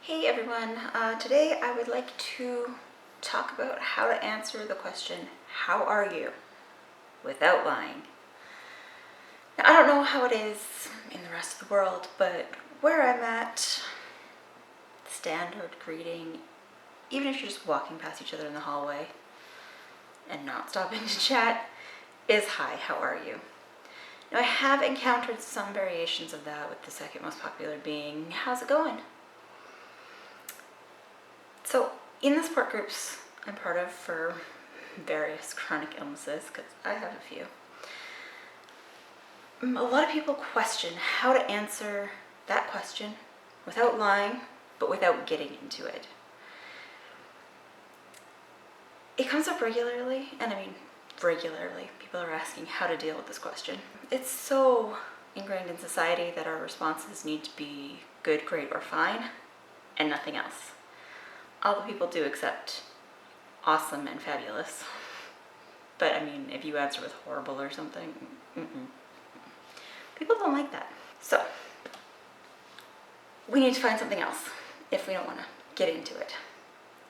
Hey everyone, today I would like to talk about how to answer the question, how are you, without lying. Now, I don't know how it is in the rest of the world, but where I'm at, standard greeting, even if you're just walking past each other in the hallway and not stopping to chat, is hi, how are you? Now I have encountered some variations of that, with the second most popular being, how's it going? So in the support groups I'm part of for various chronic illnesses, because I have a few, a lot of people question how to answer that question without lying, but without getting into it. It comes up regularly, and I mean regularly, people are asking how to deal with this question. It's so ingrained in society that our responses need to be good, great, or fine, and nothing else. All the people do except awesome and fabulous. But I mean, if you answer with horrible or something, people don't like that. So we need to find something else if we don't want to get into it.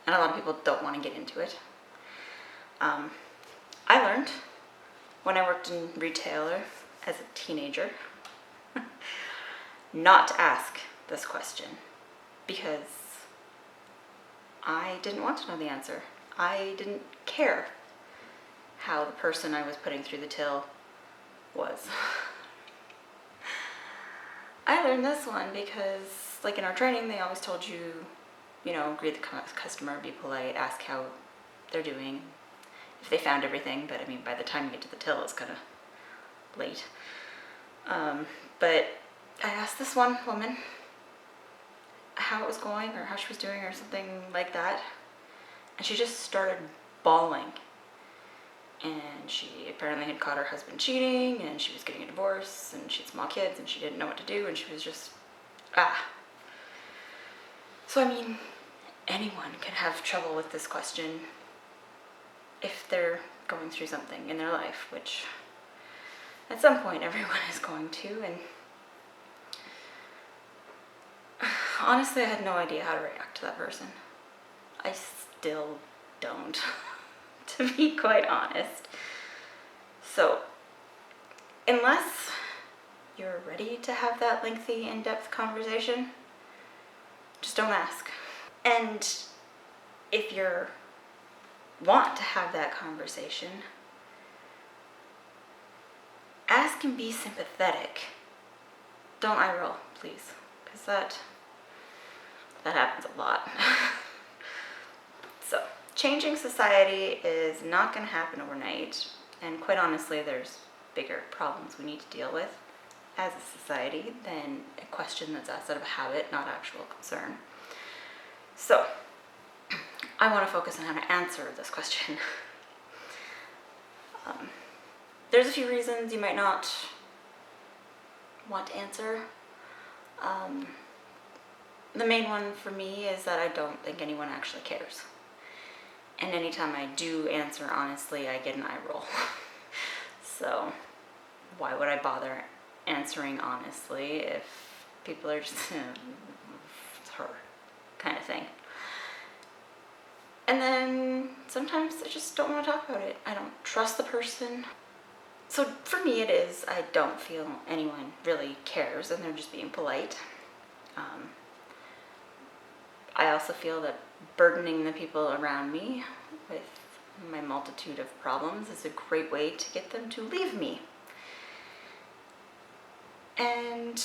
And a lot of people don't want to get into it. I learned when I worked in retailer as a teenager not to ask this question, because I didn't want to know the answer. I didn't care how the person I was putting through the till was. I learned this one because, like in our training, they always told you, greet the customer, be polite, ask how they're doing, if they found everything. But I mean, by the time you get to the till, it's kind of late. But I asked this one woman how it was going, or how she was doing, or something like that, and she just started bawling. And she apparently had caught her husband cheating, and she was getting a divorce, and she had small kids, and she didn't know what to do, and she was just So I mean, anyone can have trouble with this question if they're going through something in their life, which at some point everyone is going to. And honestly, I had no idea how to react to that person. I still don't, to be quite honest. So, unless you're ready to have that lengthy, in-depth conversation, just don't ask. And if you want to have that conversation, ask and be sympathetic. Don't eye roll, please, because that happens a lot. So, changing society is not going to happen overnight, and quite honestly, there's bigger problems we need to deal with as a society than a question that's asked out of habit, not actual concern. So, I want to focus on how to answer this question. There's a few reasons you might not want to answer. The main one for me is that I don't think anyone actually cares. And anytime I do answer honestly, I get an eye roll. So why would I bother answering honestly if people are just, it's her kind of thing. And then sometimes I just don't want to talk about it. I don't trust the person. So for me it is, I don't feel anyone really cares, and they're just being polite. I also feel that burdening the people around me with my multitude of problems is a great way to get them to leave me. And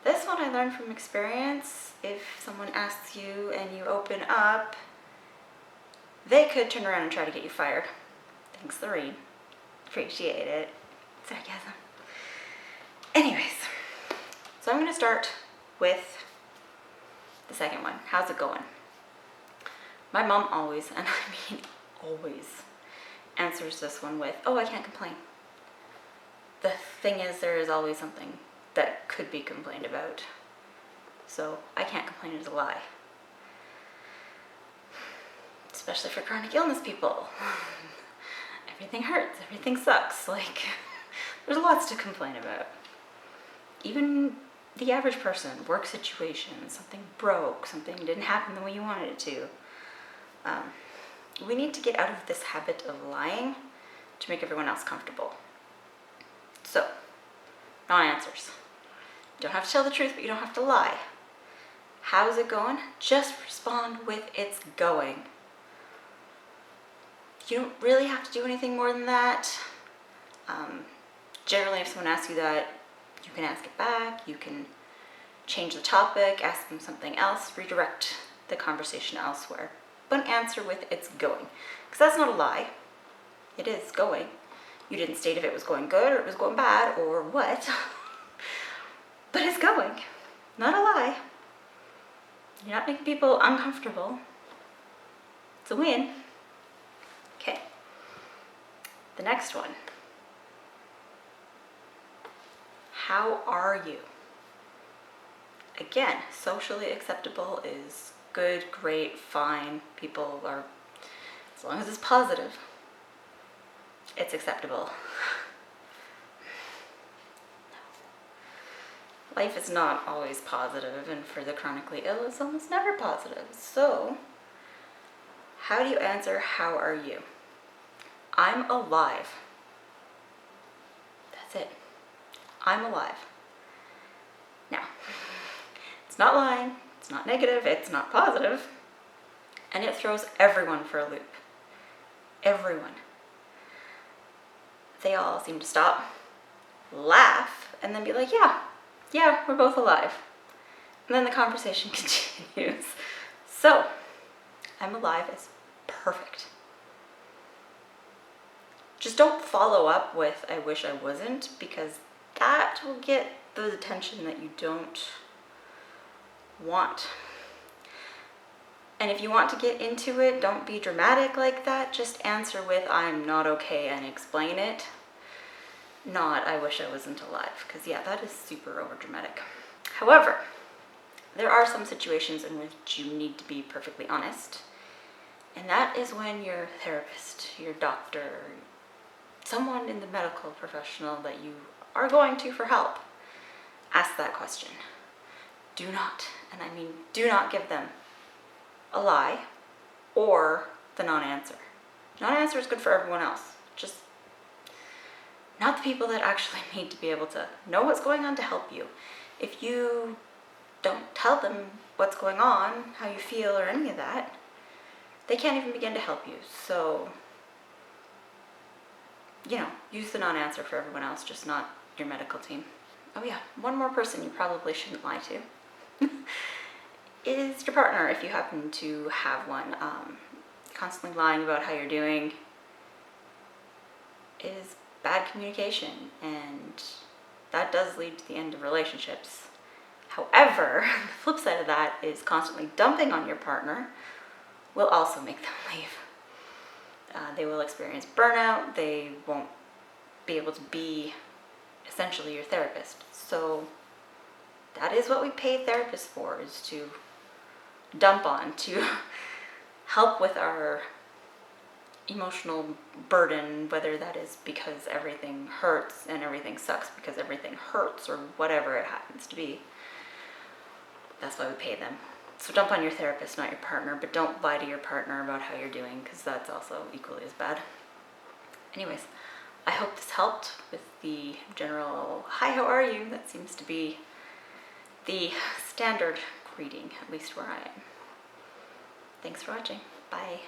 this one I learned from experience. If someone asks you and you open up, they could turn around and try to get you fired. Thanks, Lorene. Appreciate it. Sarcasm. Anyways, so I'm going to start with the second one. How's it going? My mom always, and I mean always, answers this one with, oh, I can't complain. The thing is, there is always something that could be complained about. So I can't complain is a lie. Especially for chronic illness people. Everything hurts, everything sucks. Like, there's lots to complain about. Even the average person, work situation, something broke, something didn't happen the way you wanted it to. We need to get out of this habit of lying to make everyone else comfortable. So, non-answers. You don't have to tell the truth, but you don't have to lie. How's it going? Just respond with "it's going." You don't really have to do anything more than that. Generally, if someone asks you that, you can ask it back, you can change the topic, ask them something else, redirect the conversation elsewhere. But answer with "it's going." Because that's not a lie. It is going. You didn't state if it was going good or it was going bad or what. But it's going. Not a lie. You're not making people uncomfortable. It's a win. Okay. The next one. How are you? Again, socially acceptable is good, great, fine. People are, as long as it's positive, it's acceptable. Life is not always positive, and for the chronically ill, it's almost never positive. So, how do you answer, "how are you"? I'm alive. That's it. I'm alive. Now, it's not lying, it's not negative, it's not positive, and it throws everyone for a loop. Everyone. They all seem to stop, laugh, and then be like, yeah, we're both alive. And then the conversation continues. So, I'm alive is perfect. Just don't follow up with "I wish I wasn't," because that will get the attention that you don't want. And if you want to get into it, don't be dramatic like that. Just answer with "I'm not okay" and explain it. Not "I wish I wasn't alive," because that is super overdramatic. However, there are some situations in which you need to be perfectly honest. And that is when your therapist, your doctor, someone in the medical professional that you are going to for help, ask that question. Do not, and I mean do not, give them a lie or the non-answer. Non-answer is good for everyone else, just not the people that actually need to be able to know what's going on to help you. If you don't tell them what's going on, how you feel, or any of that, they can't even begin to help you. So, use the non-answer for everyone else, just not your medical team. Oh yeah, one more person you probably shouldn't lie to is your partner, if you happen to have one. Constantly lying about how you're doing is bad communication, and that does lead to the end of relationships. However, the flip side of that is constantly dumping on your partner will also make them leave. They will experience burnout. They won't be able to be essentially your therapist. So that is what we pay therapists for, is to dump on, to help with our emotional burden, whether that is because everything hurts and everything sucks because everything hurts, or whatever it happens to be. That's why we pay them. So dump on your therapist, not your partner, but don't lie to your partner about how you're doing, because that's also equally as bad. Anyways, I hope this helped with the general "hi, how are you?" That seems to be the standard greeting, at least where I am. Thanks for watching. Bye.